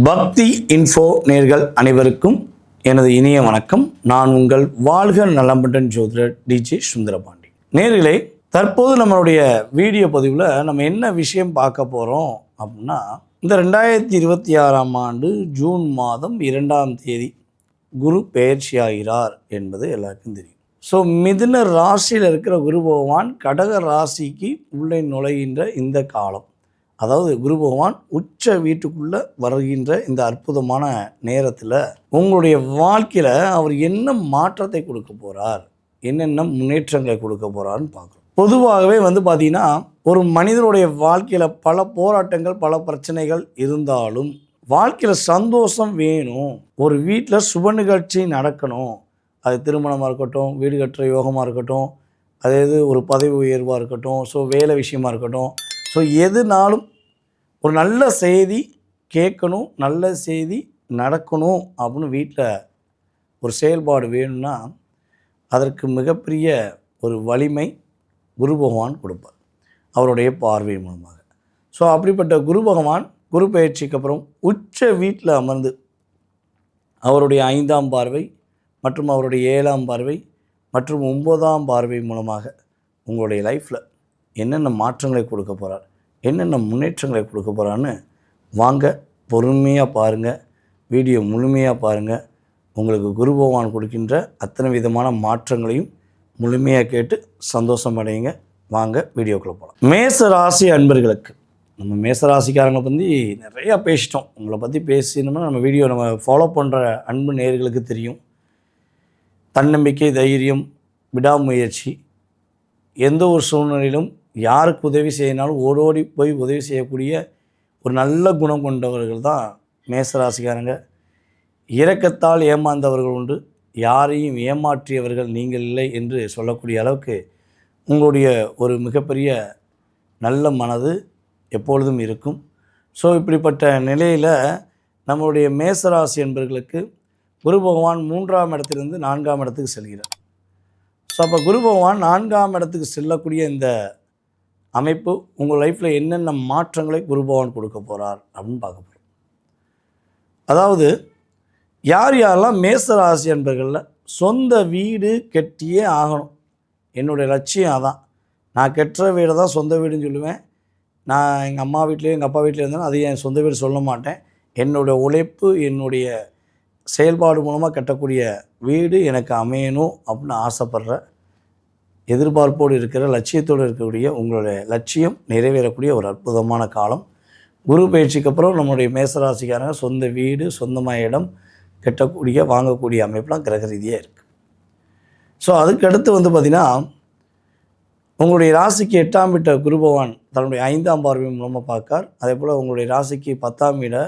பக்தி இன்ஃபோ நேர்கள் அனைவருக்கும் எனது இனிய வணக்கம். நான் உங்கள் வாழ்க நலம்பட்டன் ஜோதிடர் டிஜே சுந்தரபாண்டி. நேர்களே, தற்போது நம்மளுடைய வீடியோ பதிவில் நம்ம என்ன விஷயம் பார்க்க போகிறோம் அப்படின்னா, இந்த 2026ஆம் ஆண்டு ஜூன் மாதம் 2ஆம் தேதி குரு பெயர்ச்சியாகிறார் என்பது எல்லாருக்கும் தெரியும். ஸோ மிதுன ராசியில் இருக்கிற குரு பகவான் கடக ராசிக்கு உள்ளே நுழைகின்ற இந்த காலம், அதாவது குரு பகவான் உச்ச வீட்டுக்குள்ளே வருகின்ற இந்த அற்புதமான நேரத்தில் உங்களுடைய வாழ்க்கையில் அவர் என்ன மாற்றத்தை கொடுக்க போகிறார், என்னென்ன முன்னேற்றங்களை கொடுக்க போகிறார்னு பார்க்குறோம். பொதுவாகவே பார்த்திங்கன்னா, ஒரு மனிதனுடைய வாழ்க்கையில் பல போராட்டங்கள் பல பிரச்சனைகள் இருந்தாலும் வாழ்க்கையில் சந்தோஷம் வேணும், ஒரு வீட்டில் சுப நிகழ்ச்சி நடக்கணும், அது திருமணமாக இருக்கட்டும், வீடு கட்டுற யோகமாக இருக்கட்டும், அதாவது ஒரு பதவி உயர்வாக இருக்கட்டும், ஸோ வேலை விஷயமாக இருக்கட்டும், ஸோ எதுனாலும் ஒரு நல்ல செய்தி கேட்கணும், நல்ல செய்தி நடக்கணும் அப்படின்னு வீட்டில் ஒரு செயல்பாடு வேணும்னா அதற்கு மிகப்பெரிய ஒரு வலிமை குரு பகவான் கொடுப்பார் அவருடைய பார்வை மூலமாக. ஸோ அப்படிப்பட்ட குரு பகவான் குரு பயிற்சிக்கு அப்புறம் உச்ச வீட்டில் அமர்ந்து அவருடைய 5ஆம் பார்வை மற்றும் அவருடைய 7ஆம் பார்வை மற்றும் 9ஆம் பார்வை மூலமாக உங்களுடைய லைஃப்பில் என்னென்ன மாற்றங்களை கொடுக்க போகிறார், என்னென்ன முன்னேற்றங்களை கொடுக்க போகிறான்னு வாங்க பொறுமையாக பாருங்கள், வீடியோ முழுமையாக பாருங்கள். உங்களுக்கு குரு பகவான் கொடுக்கின்ற அத்தனை விதமான மாற்றங்களையும் முழுமையாக கேட்டு சந்தோஷம் அடையுங்க. வாங்க வீடியோக்குள்ளே போகலாம். மேச ராசி அன்பர்களுக்கு, நம்ம மேச ராசிக்காரங்களை பற்றி நிறையா பேசிட்டோம். உங்களை பற்றி பேசினோம்னா நம்ம வீடியோ நம்ம ஃபாலோ பண்ணுற அன்பு நேயர்களுக்கு தெரியும். தன்னம்பிக்கை, தைரியம், விடாமுயற்சி, எந்த ஒரு சூழ்நிலையிலும் யாருக்கு உதவி செய்யினாலும் ஓடோடி போய் உதவி செய்யக்கூடிய ஒரு நல்ல குணம் கொண்டவர்கள் தான் மேசராசிக்காரங்க. இரக்கத்தால் ஏமாந்தவர்கள் உண்டு, யாரையும் ஏமாற்றியவர்கள் நீங்கள் இல்லை என்று சொல்லக்கூடிய அளவுக்கு உங்களுடைய ஒரு மிகப்பெரிய நல்ல மனது எப்பொழுதும் இருக்கும். ஸோ இப்படிப்பட்ட நிலையில் நம்மளுடைய மேசராசி என்பவர்களுக்கு குரு பகவான் 3ஆம் இடத்திலிருந்து 4ஆம் இடத்துக்கு செல்கிறார். ஸோ அப்போ குரு பகவான் 4ஆம் இடத்துக்கு செல்லக்கூடிய இந்த அமைப்பு உங்கள் லைஃப்பில் என்னென்ன மாற்றங்களை குரு பகவான் கொடுக்க போகிறார் அப்படின்னு பார்க்க போகிறோம். அதாவது யார் யாரெல்லாம் மேசராசி என்பர்களில் சொந்த வீடு கட்டியே ஆகணும், என்னுடைய லட்சியம் அதான், நான் கட்டுற வீடை தான் சொந்த வீடுன்னு சொல்லுவேன், நான் எங்கள் அம்மா வீட்லேயும் எங்கள் அப்பா வீட்டில் இருந்தாலும் அது என் சொந்த வீடு சொல்ல மாட்டேன், என்னுடைய உழைப்பு என்னுடைய செயல்பாடு மூலமாக கட்டக்கூடிய வீடு எனக்கு அமையணும் அப்படின்னு ஆசைப்படுற, எதிர்பார்ப்போடு இருக்கிற, லட்சியத்தோடு இருக்கக்கூடிய உங்களுடைய லட்சியம் நிறைவேறக்கூடிய ஒரு அற்புதமான காலம். குரு பயிற்சிக்கு அப்புறம் நம்மளுடைய மேசராசிக்காரங்க சொந்த வீடு, சொந்தமாக இடம் கட்டக்கூடிய வாங்கக்கூடிய அமைப்பெலாம் கிரக ரீதியாக இருக்குது. ஸோ அதுக்கடுத்து பார்த்திங்கன்னா, உங்களுடைய ராசிக்கு 8ஆம் வீட்டை குரு பகவான் தன்னுடைய 5ஆம் பார்வை மூலமாக பார்க்கார். அதே போல் உங்களுடைய ராசிக்கு 10ஆம் வீடை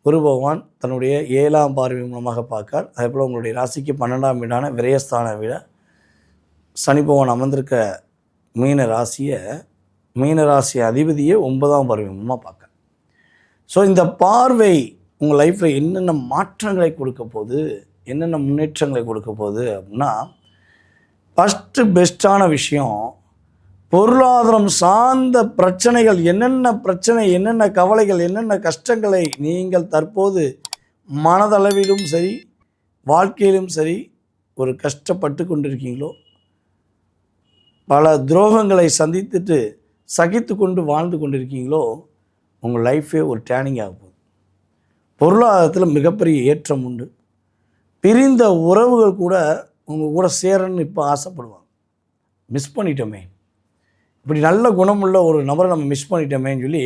குரு பகவான் தன்னுடைய 7ஆம் பார்வை மூலமாக பார்க்கார். அதே போல் உங்களுடைய ராசிக்கு 12ஆம் வீடான விரயஸ்தான வீடை சனி பகவான் அமர்ந்திருக்க மீன ராசி அதிபதியை 9ஆம் பார்வை மூலமாக பார்க்க. ஸோ இந்த பார்வை உங்கள் லைஃப்பில் என்னென்ன மாற்றங்களை கொடுக்க போகுது, என்னென்ன முன்னேற்றங்களை கொடுக்க போகுது அப்படின்னா, ஃபஸ்ட்டு பெஸ்ட்டான விஷயம், பொருளாதாரம் சார்ந்த பிரச்சனைகள், என்னென்ன பிரச்சனை, என்னென்ன கவலைகள், என்னென்ன கஷ்டங்களை நீங்கள் தற்போது மனதளவிலும் சரி வாழ்க்கையிலும் சரி ஒரு கஷ்டப்பட்டு கொண்டிருக்கீங்களோ, பல துரோகங்களை சந்தித்துட்டு சகித்து கொண்டு வாழ்ந்து கொண்டிருக்கீங்களோ, உங்கள் லைஃபே ஒரு டேர்னிங் ஆக போகுது. பொருளாதாரத்தில் மிகப்பெரிய ஏற்றம் உண்டு. பிரிந்த உறவுகள் கூட உங்கள் கூட சேரணும்னு இப்போ ஆசைப்படுவாங்க. மிஸ் பண்ணிட்டோமே, இப்படி நல்ல குணமுள்ள ஒரு நபரை நம்ம மிஸ் பண்ணிட்டோமேன்னு சொல்லி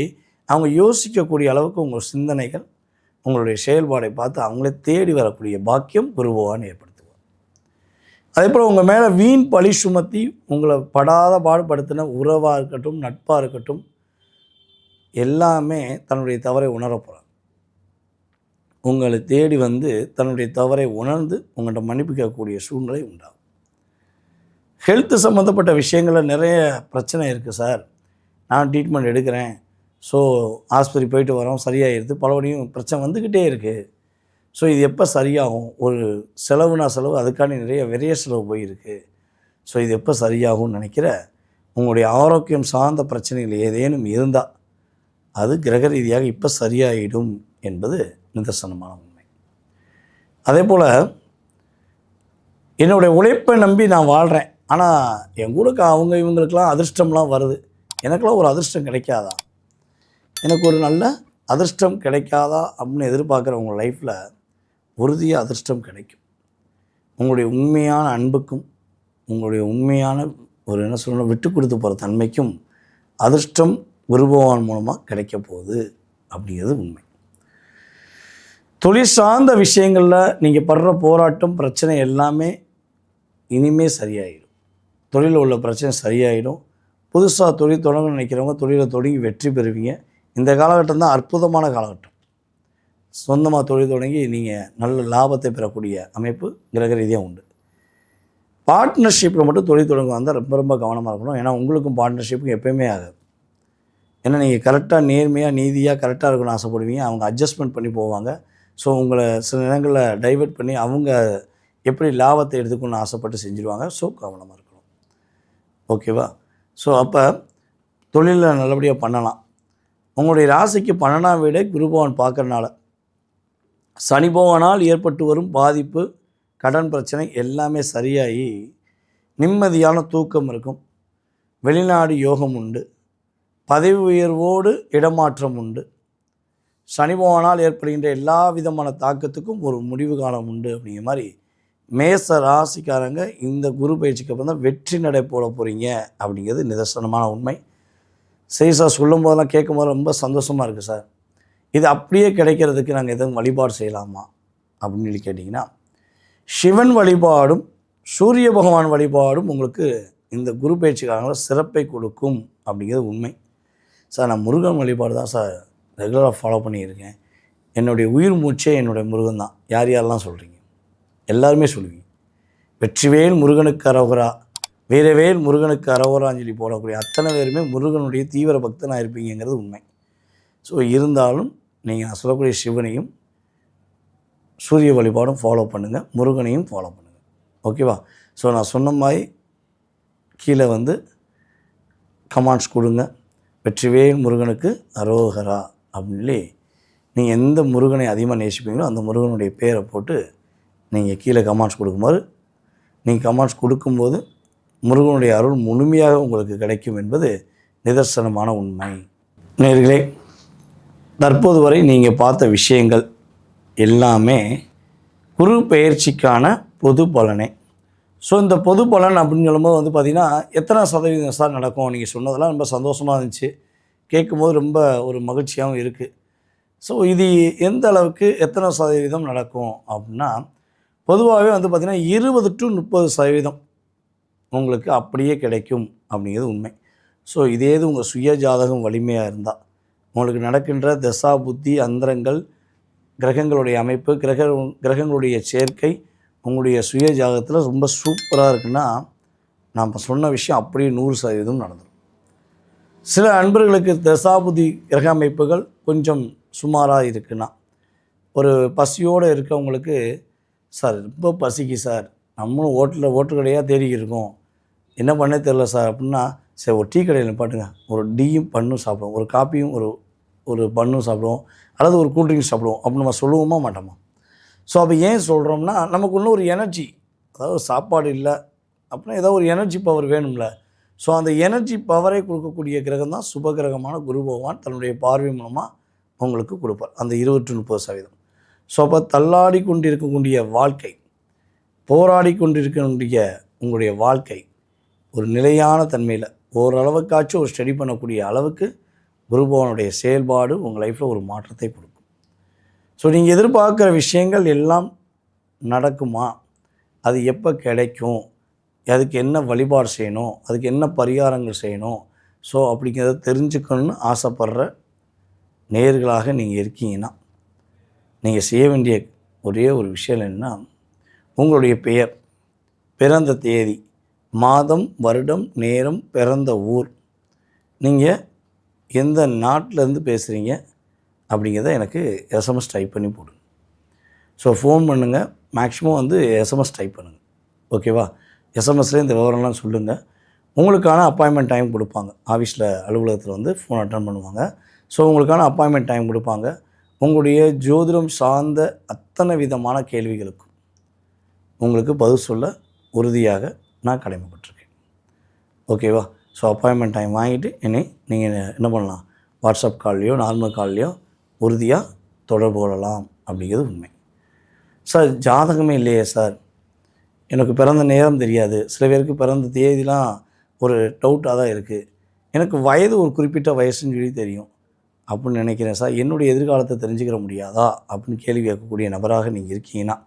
அவங்க யோசிக்கக்கூடிய அளவுக்கு உங்கள் சிந்தனைகள், உங்களுடைய செயல்பாடை பார்த்து அவங்களே தேடி வரக்கூடிய பாக்கியம் குரு பகவான் ஏற்படுத்துவார். அதே போல் உங்கள் மேலே வீண் பழி சுமத்தி உங்களை படாத பாடுபடுத்தின உறவாக இருக்கட்டும், நட்பாக இருக்கட்டும், எல்லாமே தன்னுடைய தவறை உணரப்போகிறார். உங்களை தேடி தன்னுடைய தவறை உணர்ந்து உங்கள்கிட்ட மன்னிப்பு கேட்கக்கூடிய சூழ்நிலை உண்டாகும். ஹெல்த்து சம்மந்தப்பட்ட விஷயங்களில் நிறைய பிரச்சனை இருக்குது சார், நான் ட்ரீட்மெண்ட் எடுக்கிறேன், ஸோ ஆஸ்பத்திரி போயிட்டு வரோம், சரியாகிடுது, பலபடியும் பிரச்சனை வந்துக்கிட்டே இருக்குது, ஸோ இது எப்போ சரியாகும், ஒரு செலவுனா செலவு, அதுக்காண்டி நிறைய விரைய செலவு போயிருக்கு, ஸோ இது எப்போ சரியாகும்னு நினைக்கிற உங்களுடைய ஆரோக்கியம் சார்ந்த பிரச்சனைகள் ஏதேனும் இருந்தால் அது கிரக ரீதியாக இப்போ சரியாயிடும் என்பது நிதர்சனமான உண்மை. அதே போல் என்னுடைய உழைப்பை நம்பி நான் வாழ்கிறேன், ஆனால் என் கூட அவங்க இவங்களுக்கெல்லாம் அதிர்ஷ்டம்லாம் வருது, எனக்கெல்லாம் ஒரு அதிர்ஷ்டம் கிடைக்காதா, எனக்கு ஒரு நல்ல அதிர்ஷ்டம் கிடைக்காதா அப்படின்னு எதிர்பார்க்குற உங்கள் லைஃப்பில் உறுதியாக அதிர்ஷ்டம் கிடைக்கும். உங்களுடைய உண்மையான அன்புக்கும் உங்களுடைய உண்மையான ஒரு என்ன சொல்லணும் விட்டு கொடுத்து போகிற தன்மைக்கும் அதிர்ஷ்டம் குரு பகவான் மூலமாக கிடைக்க போகுது அப்படிங்கிறது உண்மை. தொழில் சார்ந்த விஷயங்களில் நீங்கள் படுற போராட்டம் பிரச்சனை எல்லாமே இனிமேல் சரியாயிடும். தொழிலில் உள்ள பிரச்சனை சரியாயிடும். புதுசாக தொழில் தொடங்க நினைக்கிறவங்க தொழிலை தொடங்கி வெற்றி பெறுவீங்க. இந்த காலகட்டம் தான் அற்புதமான காலகட்டம். சொந்தமாக தொழில் தொடங்கி நீங்கள் நல்ல லாபத்தை பெறக்கூடிய அமைப்பு கிரக ரீதியாக உண்டு. பார்ட்னர்ஷிப்பில் மட்டும் தொழில் தொடங்க வந்தால் ரொம்ப ரொம்ப கவனமாக இருக்கணும். ஏன்னா உங்களுக்கும் பார்ட்னர்ஷிப்புக்கும் எப்போயுமே ஆகாது. ஏன்னா நீங்கள் கரெக்டாக நேர்மையாக நீதியாக கரெக்டாக இருக்கணும்னு ஆசைப்படுவீங்க, அவங்க அட்ஜஸ்ட்மெண்ட் பண்ணி போவாங்க. ஸோ உங்களை சில நேரங்களில் டைவெர்ட் பண்ணி அவங்க எப்படி லாபத்தை எடுத்துக்கணும்னு ஆசைப்பட்டு செஞ்சுருவாங்க. ஸோ கவனமாக இருக்கணும். ஓகேவா? ஸோ அப்போ தொழிலில் நல்லபடியாக பண்ணலாம். உங்களுடைய ராசிக்கு 12ஆம் வீடை குரு பகவான் பார்க்கறனால சனி பகவானால் ஏற்பட்டு வரும் பாதிப்பு, கடன் பிரச்சனை எல்லாமே சரியாகி நிம்மதியான தூக்கம் இருக்கும். வெளிநாடு யோகம் உண்டு. பதவி உயர்வோடு இடமாற்றம் உண்டு. சனி பகவானால் ஏற்படுகின்ற எல்லா விதமான தாக்கத்துக்கும் ஒரு முடிவு காலம் உண்டு. அப்படிங்கிற மாதிரி மேச ராசிக்காரங்க இந்த குரு பயிற்சிக்கு அப்புறம் தான் வெற்றி நடை போட போகிறீங்க அப்படிங்கிறது நிதர்சனமான உண்மை. சரி சார், சொல்லும் போதெல்லாம் கேட்கும் போது ரொம்ப சந்தோஷமாக இருக்குது சார், இது அப்படியே கிடைக்கிறதுக்கு நாங்கள் எதுவும் வழிபாடு செய்யலாமா அப்படின்னு சொல்லி கேட்டிங்கன்னா, சிவன் வழிபாடும் சூரிய பகவான் வழிபாடும் உங்களுக்கு இந்த குரு பயிற்சிக்காரங்களை சிறப்பை கொடுக்கும் அப்படிங்கிறது உண்மை. சார், நான் முருகன் வழிபாடு தான் சார் ரெகுலராக ஃபாலோ பண்ணியிருக்கேன், என்னுடைய உயிர் மூச்சே என்னுடைய முருகன் தான். யார் யாரெல்லாம் சொல்கிறீங்க? எல்லாருமே சொல்லுவீங்க. வெற்றிவேல் முருகனுக்கு அரோகரா, வீரவேல் முருகனுக்கு அரோகரான்னு சொல்லி போடக்கூடிய அத்தனை பேருமே முருகனுடைய தீவிர பக்தனாக இருப்பீங்கிறது உண்மை. ஸோ இருந்தாலும் நீங்கள் நான் சொல்லக்கூடிய சிவனையும் சூரிய வழிபாடும் ஃபாலோ பண்ணுங்கள், முருகனையும் ஃபாலோ பண்ணுங்கள். ஓகேவா? ஸோ நான் சொன்ன மாதிரி கீழே கமெண்ட்ஸ் கொடுங்க. வெற்றிவேல் முருகனுக்கு அரோகரா அப்படின்னு நீங்கள் எந்த முருகனை அதிகமாக நேசிப்பீங்களோ அந்த முருகனுடைய பேரை போட்டு நீங்கள் கீழே கமெண்ட்ஸ் கொடுக்கும்போது, நீங்கள் கமெண்ட்ஸ் கொடுக்கும்போது முருகனுடைய அருள் முழுமையாக உங்களுக்கு கிடைக்கும் என்பது நிதர்சனமான உண்மை. நேயர்களே, தற்போது வரை நீங்கள் பார்த்த விஷயங்கள் எல்லாமே குரு பெயர்ச்சிக்கான பொது பலனே. ஸோ இந்த பொது பலன் அப்படின்னு சொல்லும்போது பார்த்திங்கன்னா எத்தனை சதவீதம் சார் நடக்கும்? நீங்கள் சொன்னதெல்லாம் ரொம்ப சந்தோஷமாக இருந்துச்சு, கேட்கும்போது ரொம்ப ஒரு மகிழ்ச்சியாகவும் இருக்குது. ஸோ இது எந்த அளவுக்கு எத்தனை சதவீதம் நடக்கும் அப்படின்னா, பொதுவாகவே பார்த்திங்கன்னா 20 to 30% உங்களுக்கு அப்படியே கிடைக்கும் அப்படிங்கிறது உண்மை. ஸோ இதே இது உங்கள் சுய ஜாதகம் வலிமையாக இருந்தால், உங்களுக்கு நடக்கின்ற தசா புத்தி அந்தரங்கள், கிரகங்களுடைய அமைப்பு, கிரகங்களுடைய சேர்க்கை உங்களுடைய சுய ஜாதகத்தில் ரொம்ப சூப்பராக இருக்குன்னா, நாம் சொன்ன விஷயம் அப்படியே 100% நடந்துடும். சில அன்பர்களுக்கு தசாபுதி கிரக அமைப்புகள் கொஞ்சம் சுமாராக இருக்குன்னா, ஒரு பசியோடு இருக்கவங்களுக்கு, சார் ரொம்ப பசிக்கு சார், நம்மளும் ஓட்டு கடையாக தேடிக்கிட்டு இருக்கோம், என்ன பண்ணே தெரில சார் அப்படின்னா, சரி ஒரு டீ கடையில் நிப்பாட்டுங்க, ஒரு டீயும் பண்ணும் சாப்பிடுவோம், ஒரு காப்பியும் ஒரு பண்ணும் சாப்பிடுவோம், அல்லது ஒரு கூல்ட்ரிங்க்ஸ் சாப்பிடுவோம் அப்படின்னு நம்ம சொல்லுவோமா மாட்டோமா? ஸோ அப்போ ஏன் சொல்கிறோம்னா, நமக்கு இன்னும் ஒரு எனர்ஜி, அதாவது சாப்பாடு இல்லை அப்படின்னா ஏதோ ஒரு எனர்ஜி பவர் வேணும்ல. ஸோ அந்த எனர்ஜி பவரை கொடுக்கக்கூடிய கிரகம் தான் சுபகிரகமான குரு பகவான் தன்னுடைய பார்வை மூலமாக உங்களுக்கு கொடுப்பார், அந்த 20 to 30%. ஸோ அப்போ தள்ளாடி கொண்டிருக்கக்கூடிய வாழ்க்கை, போராடி கொண்டிருக்கக்கூடிய உங்களுடைய வாழ்க்கை ஒரு நிலையான தன்மையில் ஓரளவுக்காச்சும் ஒரு ஸ்டடி பண்ணக்கூடிய அளவுக்கு குரு பகவானுடைய செயல்பாடு உங்கள் லைஃப்பில் ஒரு மாற்றத்தை கொடுக்கும். ஸோ நீங்கள் எதிர்பார்க்குற விஷயங்கள் எல்லாம் நடக்குமா? அது எப்போ கிடைக்கும்? அதுக்கு என்ன வழிபாடு செய்யணும்? அதுக்கு என்ன பரிகாரங்கள் செய்யணும்? ஸோ அப்படிங்கிறத தெரிஞ்சுக்கணுன்னு ஆசைப்படுற நேயர்களாக நீங்கள் இருக்கீங்கன்னா, நீங்கள் செய்ய வேண்டிய ஒரே ஒரு விஷயம் என்னென்னா, உங்களுடைய பெயர், பிறந்த தேதி, மாதம், வருடம், நேரம், பிறந்த ஊர், நீங்கள் எந்த நாட்டிலேருந்து பேசுகிறீங்க அப்படிங்கிறத எனக்கு எஸ்எம்எஸ் டைப் பண்ணி போடுங்க. ஸோ ஃபோன் பண்ணுங்கள், மேக்ஸிமம் எஸ்எம்எஸ் டைப் பண்ணுங்கள். ஓகேவா? எஸ்எம்எஸ்லேயே இந்த விவரம்லாம் சொல்லுங்கள். உங்களுக்கான அப்பாயின்மெண்ட் டைம் கொடுப்பாங்க. ஆஃபீஸில் அலுவலகத்தில் ஃபோன் அட்டன் பண்ணுவாங்க. ஸோ உங்களுக்கான அப்பாயின்மெண்ட் டைம் கொடுப்பாங்க. உங்களுடைய ஜோதிடம் சார்ந்த அத்தனை விதமான கேள்விகளுக்கும் உங்களுக்கு பதில் சொல்ல உறுதியாக நான் கடமைப்பட்டிருக்கேன். ஓகேவா? ஸோ அப்பாயின்மெண்ட் டைம் வாங்கிட்டு நீங்கள் என்ன பண்ணலாம், வாட்ஸ்அப் கால்லையோ நார்மல் கால்லையோ உறுதியாக தொடர்பு கொள்ளலாம் அப்படிங்கிறது உண்மை. சார் ஜாதகமே இல்லையே சார், எனக்கு பிறந்த நேரம் தெரியாது, சில பேருக்கு பிறந்த தேதிலாம் ஒரு டவுட்டாக தான் இருக்குது, எனக்கு வயது ஒரு குறிப்பிட்ட வயசுன்னு சொல்லி தெரியும் அப்படின்னு நினைக்கிறேன் சார், என்னுடைய எதிர்காலத்தை தெரிஞ்சுக்கிற முடியாதா அப்படின்னு கேள்வி கேட்கக்கூடிய நபராக நீங்கள் இருக்கீங்கன்னா,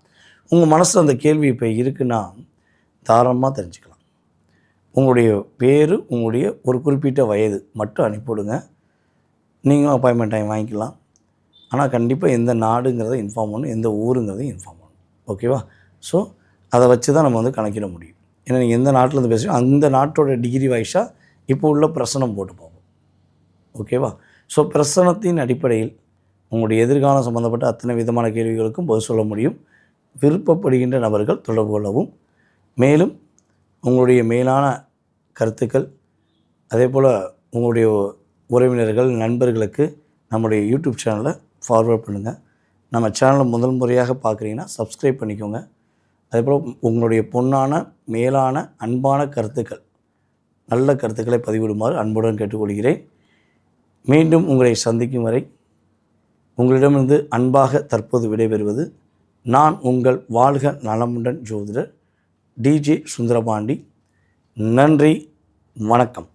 உங்கள் மனசில் அந்த கேள்வி இப்போ இருக்குன்னா தாராளமாக தெரிஞ்சுக்கலாம். உங்களுடைய பேர், உங்களுடைய ஒரு குறிப்பிட்ட வயது மட்டும் அனுப்பிவிடுங்க, நீங்களும் அப்பாயின்மெண்ட் டைம் வாங்கிக்கலாம். ஆனால் கண்டிப்பாக எந்த நாடுங்கிறத இன்ஃபார்ம் பண்ணணும், எந்த ஊருங்கிறதையும் இன்ஃபார்ம் பண்ணணும். ஓகேவா? ஸோ அதை வச்சு தான் நம்ம கணக்கிட முடியும். ஏன்னா நீங்கள் எந்த நாட்டிலேருந்து பேசுகிறோம் அந்த நாட்டோட டிகிரி வைஸாக இப்போ உள்ள பிரசனம் போட்டு போகும். ஓகேவா? ஸோ பிரசனத்தின் அடிப்படையில் உங்களுடைய எதிர்காலம் சம்மந்தப்பட்ட அத்தனை விதமான கேள்விகளுக்கும் பதில் சொல்ல முடியும். விருப்பப்படுகின்ற நபர்கள் தொடர்பு கொள்ளவும். மேலும் உங்களுடைய மேலான கருத்துக்கள், அதே போல் உங்களுடைய உறவினர்கள், நண்பர்களுக்கு நம்முடைய யூடியூப் சேனலை ஃபார்வர்ட் பண்ணுங்கள். நம்ம சேனலை முதல் முறையாக பார்க்குறீங்கன்னா சப்ஸ்கிரைப் பண்ணிக்கோங்க. அதேபோல் உங்களுடைய பொன்னான, மேலான, அன்பான கருத்துக்கள், நல்ல கருத்துக்களை பதிவிடுமாறு அன்புடன் கேட்டுக்கொள்கிறேன். மீண்டும் உங்களை சந்திக்கும் வரை உங்களிடமிருந்து அன்பாக தற்போது விடைபெறுவது நான் உங்கள் வாழ்க நலமுடன் ஜோதிடர் டிஜே சுந்தரபாண்டி. நன்றி, வணக்கம்.